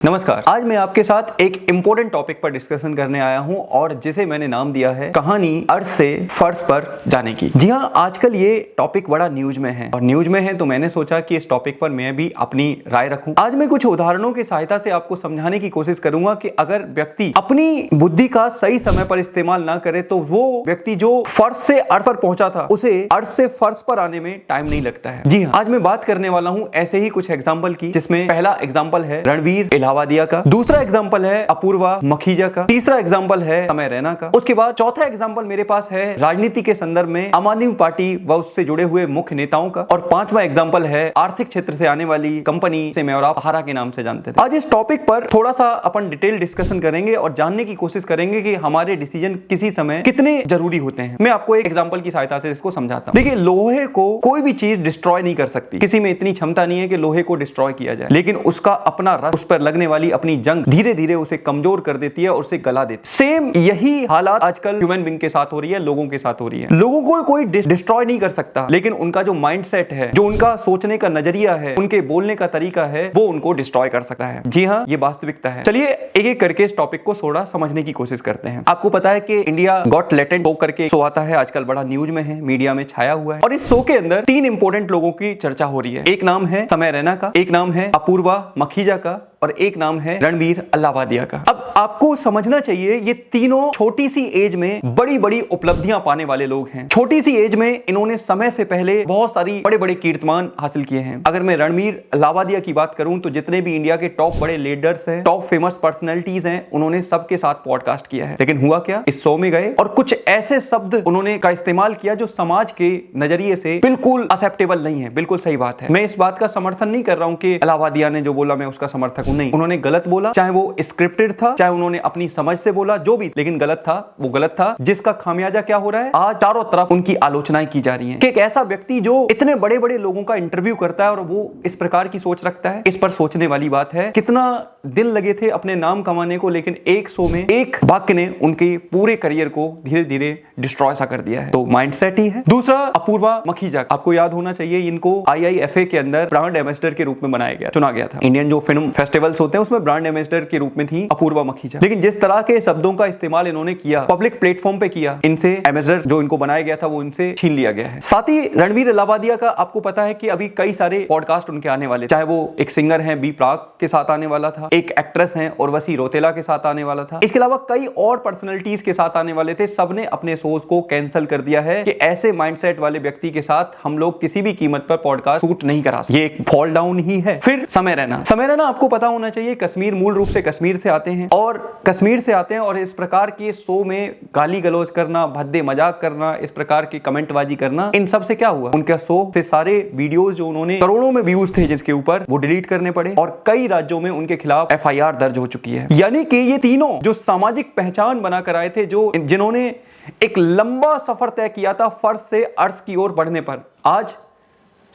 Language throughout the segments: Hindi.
नमस्कार। आज मैं आपके साथ एक इंपॉर्टेंट टॉपिक पर डिस्कशन करने आया हूं और जिसे मैंने नाम दिया है कहानी अर्श से फर्श पर जाने की। जी हां, आजकल ये टॉपिक बड़ा न्यूज में है और न्यूज में है तो मैंने सोचा कि इस टॉपिक पर मैं भी अपनी राय रखूं। आज मैं कुछ उदाहरणों की सहायता से आपको समझाने की कोशिश करूंगा कि अगर व्यक्ति अपनी बुद्धि का सही समय पर इस्तेमाल ना करे तो वो व्यक्ति जो फर्श से अर्श पर पहुंचा था उसे अर्श से फर्श पर आने में टाइम नहीं लगता है। जी हाँ, आज मैं बात करने वाला हूं ऐसे ही कुछ एग्जाम्पल की, जिसमें पहला एग्जाम्पल है रणवीर इलाहाबादिया का, दूसरा एग्जांपल है अपूर्वा मखीजा का, तीसरा एग्जांपल है समय रैना का। उसके बाद चौथा एग्जांपल मेरे पास है राजनीति के संदर्भ में आम आदमी पार्टी व उससे जुड़े हुए मुख्य नेताओं का, और पांचवा एग्जांपल है आर्थिक क्षेत्र से आने वाली कंपनी से मैं और आप हारा के नाम से जानते थे। आज इस टॉपिक पर थोड़ा सा अपन डिटेल डिस्कशन करेंगे और जानने की कोशिश करेंगे कि हमारे डिसीजन किसी समय कितने जरूरी होते हैं। मैं आपको एक एग्जाम्पल की सहायता से इसको समझाता हूं। देखिए, लोहे को कोई भी चीज डिस्ट्रॉय नहीं कर सकती, किसी में इतनी क्षमता नहीं है कि लोहे को डिस्ट्रॉय किया जाए, लेकिन उसका अपना रस, उस पर लगने वाली अपनी जंग धीरे धीरे उसे कमजोर कर देती है और उसे गला देती है। सेम यही हालात आजकल ह्यूमन बीइंग के साथ हो रही है, लोगों के साथ हो रही है। लोगों को कोई डिस्ट्रॉय नहीं कर सकता, लेकिन उनका जो माइंडसेट है, जो उनका सोचने का नजरिया है, उनके बोलने का तरीका है, वो उनको डिस्ट्रॉय कर सकता है। जी हाँ, ये वास्तविकता है। चलिए एक एक करके इस टॉपिक को थोड़ा समझने की कोशिश करते हैं। आपको पता है कि इंडिया गॉट टैलेंट शो करके शो आता है, आजकल बड़ा न्यूज में है, मीडिया में छाया हुआ है, और इस शो के अंदर तीन इंपॉर्टेंट लोगों की चर्चा हो रही है। एक नाम है समय रैना का, एक नाम है अपूर्वा मखीजा का, और एक नाम है रणवीर इलाहाबादिया का। अब आपको समझना चाहिए, ये तीनों छोटी सी एज में बड़ी बड़ी उपलब्धियां पाने वाले लोग हैं। छोटी सी एज में इन्होंने समय से पहले बहुत सारी बड़े बड़े कीर्तिमान हासिल किए हैं। अगर मैं रणवीर इलाहाबादिया की बात करूं तो जितने भी इंडिया के टॉप बड़े लीडर्स हैं, टॉप फेमस पर्सनैलिटीज हैं, उन्होंने सबके साथ पॉडकास्ट किया है। लेकिन हुआ क्या, इस शो में गए और कुछ ऐसे शब्द उन्होंने का इस्तेमाल किया जो समाज के नजरिए से बिल्कुल एक्सेप्टेबल नहीं है। बिल्कुल सही बात है, मैं इस बात का समर्थन नहीं कर रहा हूं कि इलाहाबादिया ने जो बोला मैं उसका समर्थक हूं, नहीं। उन्होंने गलत बोला, चाहे वो स्क्रिप्टेड था, चाहे उन्होंने अपनी समझ से बोला, जो भी, लेकिन गलत था, वो गलत था। जिसका खामियाजा क्या हो रहा है, आज चारों तरफ उनकी आलोचनाएं की जा रही हैं कि एक ऐसा व्यक्ति जो इतने बड़े बड़े लोगों का इंटरव्यू करता है और वो इस प्रकार की सोच रखता है। इस पर सोचने वाली बात है, कितना दिन लगे थे अपने नाम कमाने को, लेकिन एक शो में एक वाक्य ने उनके पूरे करियर को धीरे धीरे डिस्ट्रॉय सा कर दिया है। तो माइंडसेट ही है। दूसरा अपूर्वा मखीजा, आपको याद होना चाहिए, इनको IIFA के अंदर ब्रांड एम्बेसडर के रूप में बनाया गया, चुना गया था। इंडियन जो फिल्म फेस्टिवल्स होते हैं उसमें ब्रांड एम्बेसडर के रूप में थी अपूर्वा मखीजा। लेकिन जिस तरह के शब्दों का इस्तेमाल इन्होंने किया, पब्लिक प्लेटफॉर्म पे किया, इनसे एम्बेसडर जो इनको बनाया गया था वो इनसे छीन लिया गया है। साथ ही रणवीर इलाहाबादिया का आपको पता है कि अभी कई सारे पॉडकास्ट उनके आने वाले, चाहे वो एक सिंगर हैं बी प्राक के साथ आने वाला था, एक एक्ट्रेस हैं उर्वशी रौतेला के साथ आने वाला था, इसके अलावा कई और पर्सनैलिटीज के साथ आने वाले थे। सबने अपने शोज को कैंसिल कर दिया है कि ऐसे माइंडसेट वाले व्यक्ति के साथ हम लोग किसी भी कीमत पर पॉडकास्ट शूट नहीं करा सकते। ये एक फॉल डाउन ही है। फिर समय रैना, समय रैना आपको पता होना चाहिए कश्मीर, मूल रूप से कश्मीर से आते हैं और इस प्रकार के शो में गाली गलौज करना, भद्दे मजाक करना, इस प्रकार की कमेंटबाजी करना, इन सब से क्या हुआ, उनके शो से सारे वीडियोस जो उन्होंने करोड़ों में व्यूज थे जिसके ऊपर, वो डिलीट करने पड़े और कई राज्यों में उनके खिलाफ FIR दर्ज हो चुकी है। यानी कि ये तीनों जो सामाजिक पहचान बनाकर आए थे, जो जिन्होंने एक लंबा सफर तय किया था फर्श से अर्श की ओर बढ़ने पर, आज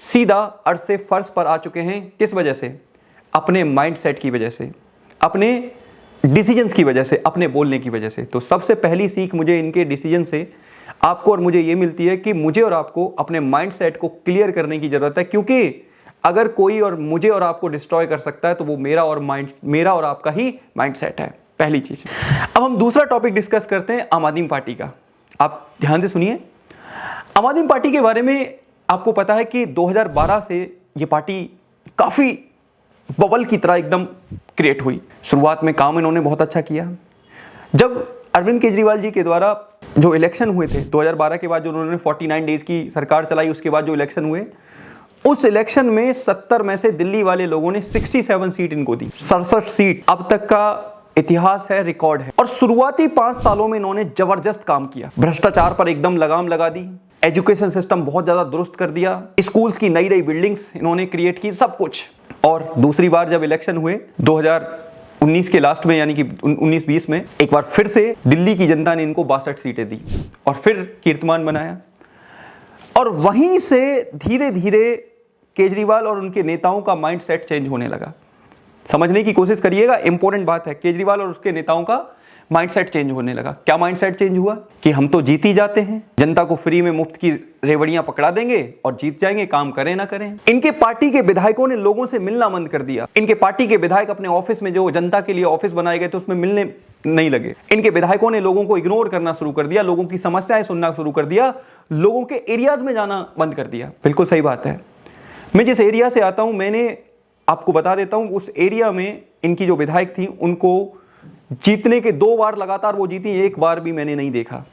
सीधा अर्श से फर्श पर आ चुके हैं। किस वजह से? अपने माइंडसेट की वजह से, अपने डिसीजंस की वजह से, अपने बोलने की वजह से। तो सबसे पहली सीख मुझे इनके डिसीजन से आपको और मुझे ये मिलती है कि मुझे और आपको अपने माइंडसेट को क्लियर करने की जरूरत है, क्योंकि अगर कोई और मुझे और आपको डिस्ट्रॉय कर सकता है तो वो मेरा और आपका ही माइंडसेट है। पहली चीज। अब हम दूसरा टॉपिक डिस्कस करते हैं आम आदमी पार्टी का। आप ध्यान से सुनिए। आम आदमी पार्टी के बारे में आपको पता है कि 2012 से ये पार्टी काफी बबल की तरह एकदम क्रिएट हुई। शुरुआत में काम इन्होंने बहुत अच्छा किया। जब अरविंद केजरीवाल जी के द्वारा जो इलेक्शन हुए थे 2012 के बाद, जो उन्होंने 49 डेज की सरकार चलाई, उसके बाद जो इलेक्शन हुए, उस इलेक्शन में 70 में से दिल्ली वाले लोगों ने 67 सीट इनको दी। 67 सीट अब तक का इतिहास है, रिकॉर्ड है। और शुरुआती 5 सालों में इन्होंने जबरदस्त काम किया। भ्रष्टाचार पर एकदम लगाम लगा दी, एजुकेशन सिस्टम बहुत ज्यादा दुरुस्त कर दिया, स्कूल्स की नई नई बिल्डिंग्स इन्होंने क्रिएट की, सब कुछ। और दूसरी बार जब इलेक्शन हुए 2019 के लास्ट में, यानी कि 19-20 में, एक बार फिर से दिल्ली की जनता ने इनको 62 सीटें दी और फिर कीर्तिमान बनाया। और वहीं से धीरे धीरे केजरीवाल और उनके नेताओं का माइंडसेट चेंज होने लगा। समझने की कोशिश करिएगा, इंपॉर्टेंट बात है। केजरीवाल और उसके नेताओं का माइंडसेट चेंज होने लगा। क्या माइंडसेट चेंज हुआ कि हम तो जीत ही जाते हैं, जनता को फ्री में मुफ्त की रेवड़ियां पकड़ा देंगे और जीत जाएंगे, काम करें ना करें। इनके पार्टी के विधायकों ने लोगों से मिलना बंद कर दिया। इनके पार्टी के विधायक अपने ऑफिस में, जो जनता के लिए ऑफिस बनाए गए थे, उसमें मिलने नहीं लगे। इनके विधायकों ने लोगों को इग्नोर करना शुरू कर दिया, लोगों की समस्याएं सुनना शुरू कर दिया, लोगों के एरियाज में जाना बंद कर दिया। बिल्कुल सही बात है। मैं जिस एरिया से आता हूं, मैंने आपको बता देता हूं, उस एरिया में इनकी जो विधायक थी, उनको जीतने के 2 बार लगातार वो जीती, 1 बार भी मैंने नहीं देखा।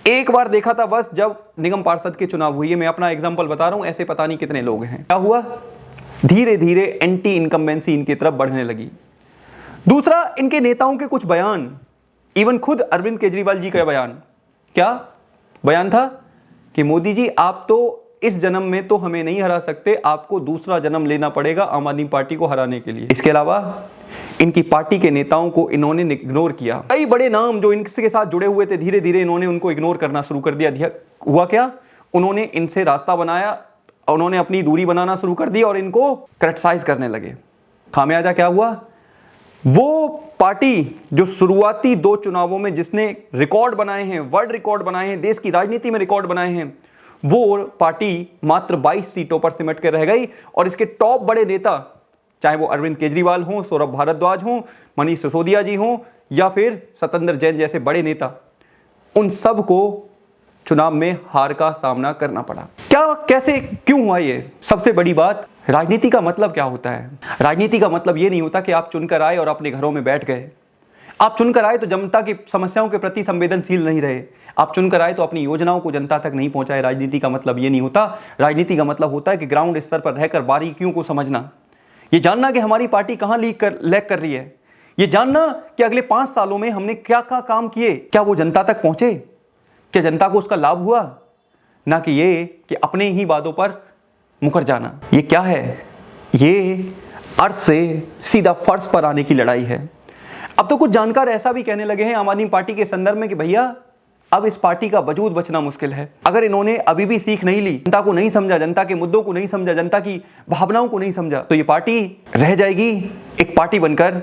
1 बार देखा था बस, जब निगम पार्षद के चुनाव हुए। मैं अपना एग्जांपल बता रहा हूं, ऐसे पता नहीं कितने लोग हैं। क्या हुआ, धीरे धीरे एंटी इनकम्बेंसी इनकी तरफ बढ़ने लगी। दूसरा, इनके नेताओं के कुछ बयान, इवन खुद अरविंद केजरीवाल जी का बयान, क्या बयान था कि मोदी जी आप तो इस जन्म में तो हमें नहीं हरा सकते, आपको दूसरा जन्म लेना पड़ेगा आम आदमी पार्टी को हराने के लिए। इसके अलावा इनकी पार्टी के नेताओं को इन्होंने इग्नोर किया। कई बड़े नाम जो इनके साथ जुड़े हुए थे, धीरे धीरे इन्होंने उनको इग्नोर करना शुरू कर दिया। हुआ क्या, उन्होंने इनसे रास्ता बनाया, उन्होंने अपनी दूरी बनाना शुरू कर दी और इनको क्रिटिसाइज करने लगे। खामियाजा क्या हुआ, वो पार्टी जो शुरुआती 2 चुनावों में जिसने रिकॉर्ड बनाए हैं, वर्ल्ड रिकॉर्ड बनाए हैं, देश की राजनीति में रिकॉर्ड बनाए हैं, वो पार्टी मात्र 22 सीटों पर सिमट कर रह गई। और इसके टॉप बड़े नेता, चाहे वो अरविंद केजरीवाल हों, सौरभ भारद्वाज हों, मनीष सिसोदिया जी हों, या फिर सत्येंद्र जैन जैसे बड़े नेता, उन सब को चुनाव में हार का सामना करना पड़ा। क्या, कैसे, क्यों हुआ ये? सबसे बड़ी बात, राजनीति का मतलब क्या होता है? राजनीति का मतलब ये नहीं होता कि आप चुनकर आए और अपने घरों में बैठ गए। आप चुनकर आए तो जनता की समस्याओं के प्रति संवेदनशील नहीं रहे, आप चुनकर आए तो अपनी योजनाओं को जनता तक नहीं पहुंचाए। राजनीति का मतलब ये नहीं होता। राजनीति का मतलब होता है कि ग्राउंड स्तर पर रहकर बारीकियों को समझना, ये जानना कि हमारी पार्टी कहां लैग कर रही है, ये जानना कि अगले 5 सालों में हमने क्या क्या काम किए, क्या वो जनता तक पहुंचे, क्या जनता को उसका लाभ हुआ, ना कि ये कि अपने ही वादों पर मुकर जाना। ये क्या है, ये अर्थ से सीधा फर्श पर आने की लड़ाई है। अब तो कुछ जानकार ऐसा भी कहने लगे हैं आम आदमी पार्टी के संदर्भ में कि भैया अब इस पार्टी का वजूद बचना मुश्किल है। अगर इन्होंने अभी भी सीख नहीं ली, जनता को नहीं समझा, जनता के मुद्दों को नहीं समझा, जनता की भावनाओं को नहीं समझा, तो ये पार्टी रह जाएगी एक पार्टी बनकर,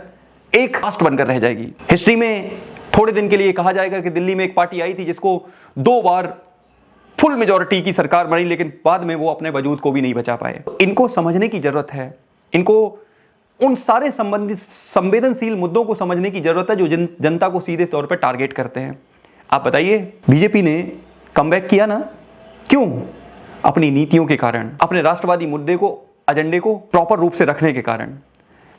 एक कास्ट बनकर रह जाएगी। हिस्ट्री में थोड़े दिन के लिए कहा जाएगा कि दिल्ली में एक पार्टी आई थी जिसको 2 बार फुल मेजॉरिटी की सरकार बनी, लेकिन बाद में वो अपने वजूद को भी नहीं बचा पाए। इनको समझने की जरूरत है, इनको उन सारे संवेदनशील मुद्दों को समझने की जरूरत है जो जनता को सीधे तौर पर टारगेट करते हैं। आप बताइए, बीजेपी ने कमबैक किया ना, क्यों? अपनी नीतियों के कारण, अपने राष्ट्रवादी मुद्दे को, एजेंडे को प्रॉपर रूप से रखने के कारण।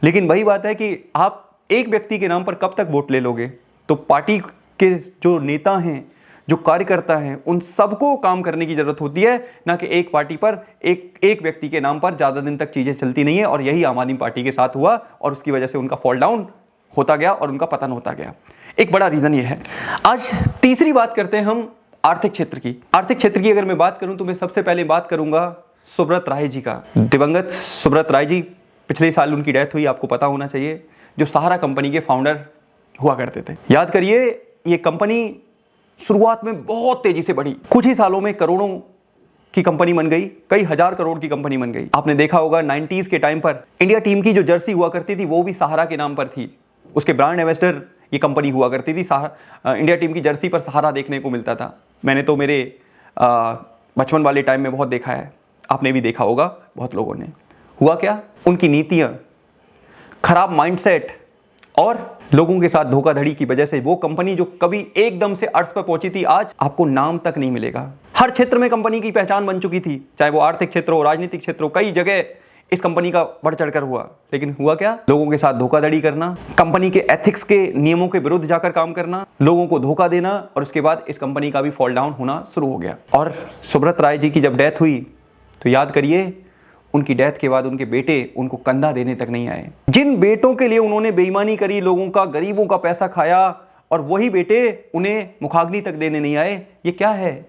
लेकिन वही बात है कि आप एक व्यक्ति के नाम पर कब तक वोट ले लोगे? तो पार्टी के जो नेता हैं, जो कार्यकर्ता हैं, उन सबको काम करने की जरूरत होती है, ना कि एक पार्टी पर, एक व्यक्ति के नाम पर ज्यादा दिन तक चीजें चलती नहीं है। और यही आम आदमी पार्टी के साथ हुआ और उसकी वजह से उनका फॉल डाउन होता गया और उनका पतन होता गया। एक बड़ा रीजन ये है। आज तीसरी बात करते हैं हम आर्थिक क्षेत्र की। आर्थिक क्षेत्र की अगर मैं बात करूं तो मैं सबसे पहले बात करूंगा सुब्रत राय जी का। दिवंगत सुब्रत राय जी, पिछले साल उनकी डेथ हुई, आपको पता होना चाहिए, जो सहारा कंपनी के फाउंडर हुआ करते थे। याद करिए, ये कंपनी शुरुआत में बहुत तेजी से बढ़ी, कुछ ही सालों में करोड़ों की कंपनी बन गई, कई हजार करोड़ की कंपनी बन गई। आपने देखा होगा 90s के टाइम पर इंडिया टीम की जो जर्सी हुआ करती थी वो भी सहारा के नाम पर थी, उसके ब्रांड एम्बेसडर ये कंपनी हुआ करती थी। इंडिया टीम की जर्सी पर सहारा देखने को मिलता था। मैंने तो मेरे बचपन वाले टाइम में बहुत देखा है, आपने भी देखा होगा बहुत लोगों ने। हुआ क्या, उनकी नीतियां, खराब माइंडसेट और लोगों के साथ धोखाधड़ी की वजह से वो कंपनी जो कभी एकदम से अर्श पर पहुंची थी, आज आपको नाम तक नहीं मिलेगा। हर क्षेत्र में कंपनी की पहचान बन चुकी थी, चाहे वो आर्थिक क्षेत्र हो, राजनीतिक क्षेत्र हो, कई जगह इस कंपनी का बढ़ चढ़कर हुआ। लेकिन हुआ क्या, लोगों के साथ धोखाधड़ी करना, कंपनी के एथिक्स के नियमों के विरुद्ध जाकर काम करना, लोगों को धोखा देना, और उसके बाद इस कंपनी का भी फॉल डाउन होना शुरू हो गया। और सुब्रत राय जी की जब डेथ हुई तो याद करिए, उनकी डेथ के बाद उनके बेटे उनको कंधा देने तक नहीं आए। जिन बेटों के लिए उन्होंने बेईमानी करी, लोगों का, गरीबों का पैसा खाया, और वही बेटे उन्हें मुखाग्नि तक देने नहीं आए। ये क्या है?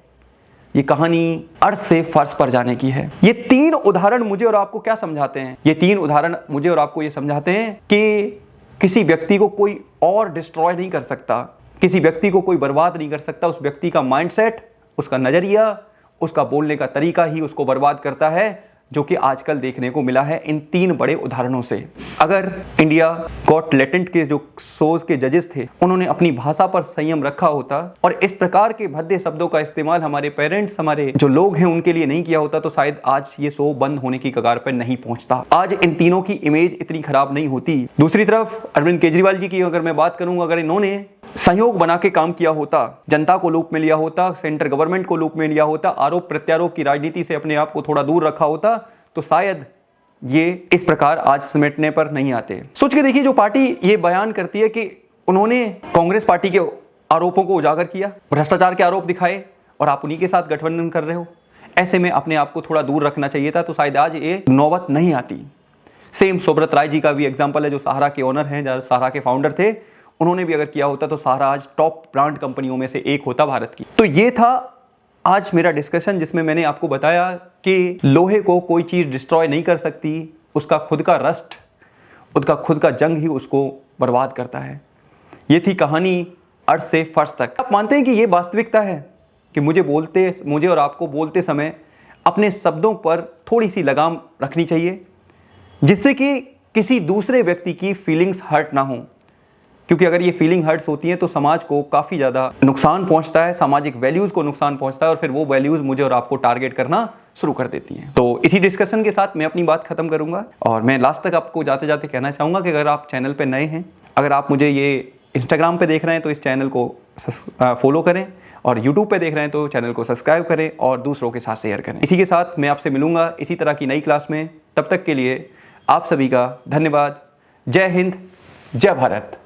ये कहानी अर्थ से फर्श पर जाने की है। ये 3 उदाहरण मुझे और आपको क्या समझाते हैं? ये 3 उदाहरण मुझे और आपको ये समझाते हैं कि किसी व्यक्ति को कोई और डिस्ट्रॉय नहीं कर सकता, किसी व्यक्ति को कोई बर्बाद नहीं कर सकता। उस व्यक्ति का माइंडसेट, उसका नजरिया, उसका बोलने का तरीका ही उसको बर्बाद करता है। जो कि आजकल देखने को मिला है इन 3 बड़े उदाहरणों से। अगर इंडिया गॉट टैलेंट के जो शोज के जजेस थे उन्होंने अपनी भाषा पर संयम रखा होता और इस प्रकार के भद्दे शब्दों का इस्तेमाल हमारे पेरेंट्स, हमारे जो लोग हैं उनके लिए नहीं किया होता, तो शायद आज ये शो बंद होने की कगार पर नहीं पहुंचता। आज इन तीनों की इमेज इतनी खराब नहीं होती। दूसरी तरफ अरविंद केजरीवाल जी की अगर मैं बात करूंगा, अगर इन्होंने संयोग बना के काम किया होता, जनता को लूप में लिया होता, सेंट्रल गवर्नमेंट को लूप में लिया होता, आरोप प्रत्यारोप की राजनीति से अपने आप को थोड़ा दूर रखा होता, तो शायद ये इस प्रकार आज समेटने पर नहीं आते। सोच के देखिए, जो पार्टी ये बयान करती है कि उन्होंने कांग्रेस पार्टी के आरोपों को उजागर किया, भ्रष्टाचार के आरोप दिखाए और आप उन्हीं के साथ गठबंधन कर रहे हो, ऐसे में अपने आप को थोड़ा दूर रखना चाहिए था, तो शायद आज ये नौबत नहीं आती। सेम सुब्रत राय जी का भी एग्जाम्पल है, जो सहारा के ओनर हैं, जो सहारा के फाउंडर थे, उन्होंने भी अगर किया होता तो सहारा आज टॉप ब्रांड कंपनियों में से एक होता भारत की। तो ये था आज मेरा डिस्कशन, जिसमें मैंने आपको बताया कि लोहे को कोई चीज़ डिस्ट्रॉय नहीं कर सकती, उसका खुद का रस्ट, उसका खुद का जंग ही उसको बर्बाद करता है। ये थी कहानी अर्थ से फर्श तक। आप मानते हैं कि ये वास्तविकता है कि मुझे और आपको बोलते समय अपने शब्दों पर थोड़ी सी लगाम रखनी चाहिए, जिससे कि किसी दूसरे व्यक्ति की फीलिंग्स हर्ट ना हो, क्योंकि अगर ये फीलिंग हर्ट्स होती हैं तो समाज को काफ़ी ज़्यादा नुकसान पहुंचता है, सामाजिक वैल्यूज़ को नुकसान पहुंचता है और फिर वो वैल्यूज़ मुझे और आपको टारगेट करना शुरू कर देती हैं। तो इसी डिस्कशन के साथ मैं अपनी बात खत्म करूंगा और मैं लास्ट तक आपको जाते जाते कहना चाहूँगा कि अगर आप चैनल पर नए हैं, अगर आप मुझे ये इंस्टाग्राम पर देख रहे हैं तो इस चैनल को फॉलो करें और यूट्यूब पे देख रहे हैं तो चैनल को सब्सक्राइब करें और दूसरों के साथ शेयर करें। इसी के साथ मैं आपसे मिलूंगा इसी तरह की नई क्लास में। तब तक के लिए आप सभी का धन्यवाद। जय हिंद, जय भारत।